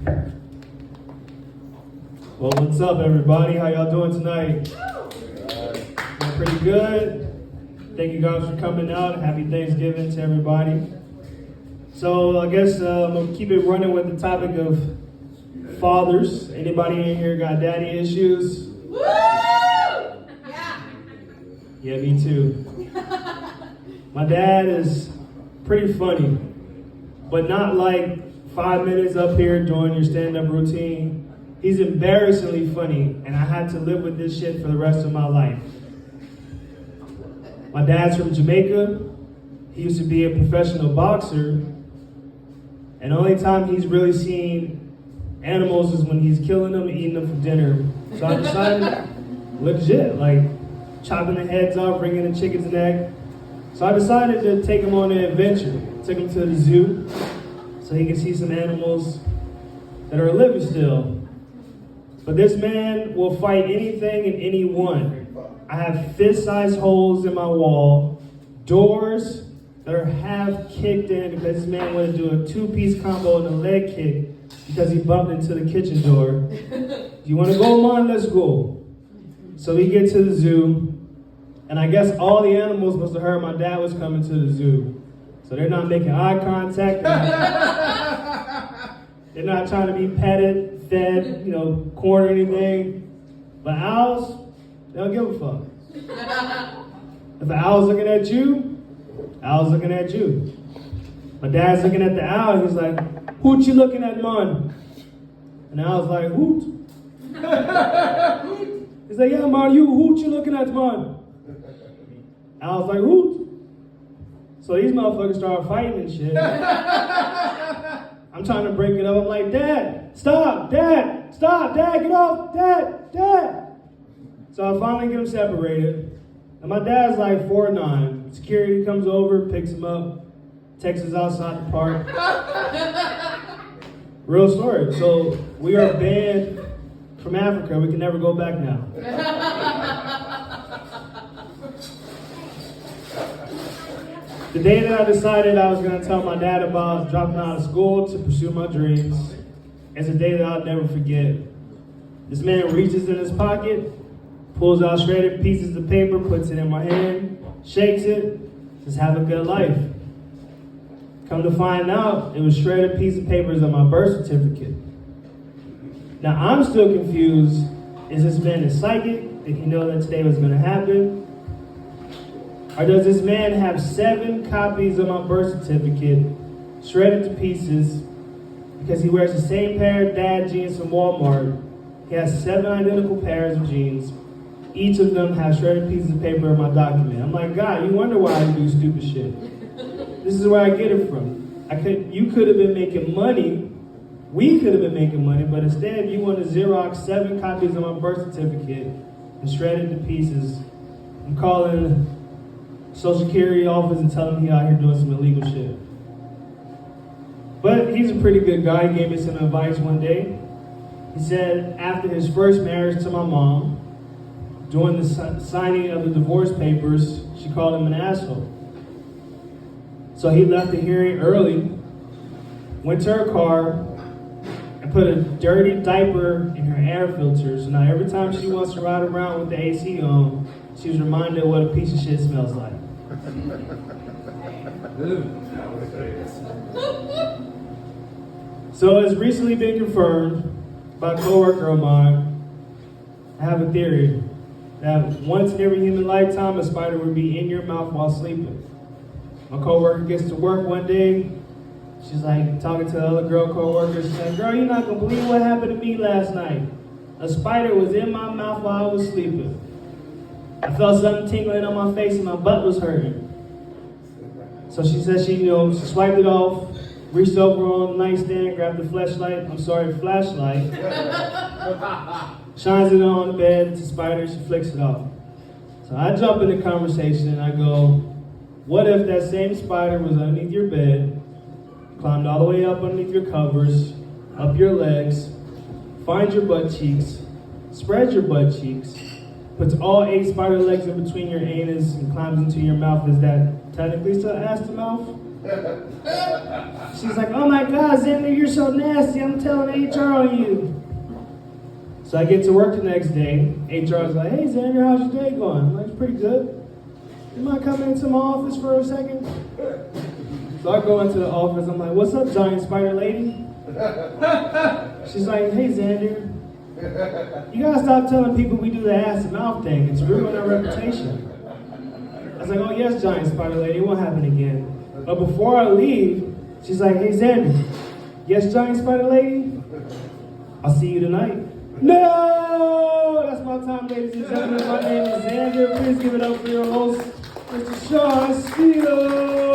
Well, what's up, everybody? How y'all doing tonight? Doing pretty good. Thank you guys for coming out. Happy Thanksgiving to everybody. So I guess I'm gonna keep it running with the topic of fathers. Anybody in here got daddy issues? Woo! Yeah. Yeah, me too. My dad is pretty funny, but not like 5 minutes up here doing your stand-up routine. He's embarrassingly funny, and I had to live with this shit for the rest of my life. My dad's from Jamaica. He used to be a professional boxer, and the only time he's really seen animals is when he's killing them and eating them for dinner. So I decided, legit, like chopping the heads off, bringing the chicken's neck. So I decided to take him on an adventure. Took him to the zoo so he can see some animals that are living still. But this man will fight anything and anyone. I have fist-sized holes in my wall, doors that are half kicked in because this man wanted to do a two-piece combo and a leg kick because he bumped into the kitchen door. You want to go, man? Let's go. So we get to the zoo, and I guess all the animals must have heard my dad was coming to the zoo. So they're not making eye contact. They're not trying to be petted, fed, corn or anything. But owls, they don't give a fuck. If an owl's looking at you, owl's looking at you. My dad's looking at the owl, he's like, "Hoot you looking at, man?" And the owl's like, "Hoot." He's like, "Yeah, man, hoot you looking at, man?" Owl's like, "Hoot." So these motherfuckers start fighting and shit. I'm trying to break it up. I'm like, "Dad, stop, Dad, stop, Dad, get off, Dad." So I finally get them separated. And my dad's like 4'9". Security comes over, picks him up, takes us outside the park. Real story. So we are banned from Africa. We can never go back now. The day that I decided I was going to tell my dad about dropping out of school to pursue my dreams is a day that I'll never forget. This man reaches in his pocket, pulls out shredded pieces of paper, puts it in my hand, shakes it, says, "Have a good life." Come to find out, it was shredded piece of papers on my birth certificate. Now I'm still confused. Is this man a psychic? Did he know that today was going to happen? Or does this man have 7 copies of my birth certificate shredded to pieces because he wears the same pair of dad jeans from Walmart? He has 7 identical pairs of jeans. Each of them have shredded pieces of paper in my document. I'm like, God, you wonder why I do stupid shit. This is where I get it from. You could have been making money. We could have been making money, but instead you want to Xerox 7 copies of my birth certificate and shred it to pieces. I'm calling Social Security office and telling him he out here doing some illegal shit. But he's a pretty good guy. He gave me some advice one day. He said after his first marriage to my mom, during the signing of the divorce papers, she called him an asshole. So he left the hearing early, went to her car, and put a dirty diaper in her air filter. So now every time she wants to ride around with the AC on, she's reminded of what a piece of shit smells like. So it's recently been confirmed by a coworker of mine. I have a theory that once in every human lifetime, a spider would be in your mouth while sleeping. My coworker gets to work one day. She's like talking to the other girl coworker. She's like, "Girl, you're not gonna believe what happened to me last night. A spider was in my mouth while I was sleeping. I felt something tingling on my face and my butt was hurting." So she said she swiped it off, reached over on the nightstand, grabbed the flashlight, shines it on the bed, it's a spider, she flicks it off. So I jump in the conversation and I go, what if that same spider was underneath your bed, climbed all the way up underneath your covers, up your legs, finds your butt cheeks, spreads your butt cheeks, puts all 8 spider legs in between your anus and climbs into your mouth? Is that technically still ass to mouth? She's like, oh my God, Xander, you're so nasty. I'm telling HR on you. So I get to work the next day. HR's like, hey Xander, how's your day going? I'm like, it's pretty good. You mind coming into my office for a second? So I go into the office. I'm like, what's up, giant spider lady? She's like, hey Xander, you gotta stop telling people we do the ass to mouth thing. It's ruining our reputation. I was like, oh yes, giant spider lady, it won't happen again. But before I leave, she's like, hey Xander, yes, giant spider lady? I'll see you tonight. No! That's my time, ladies and gentlemen. My name is Xander. Please give it up for your host, Mr. Sean Steele.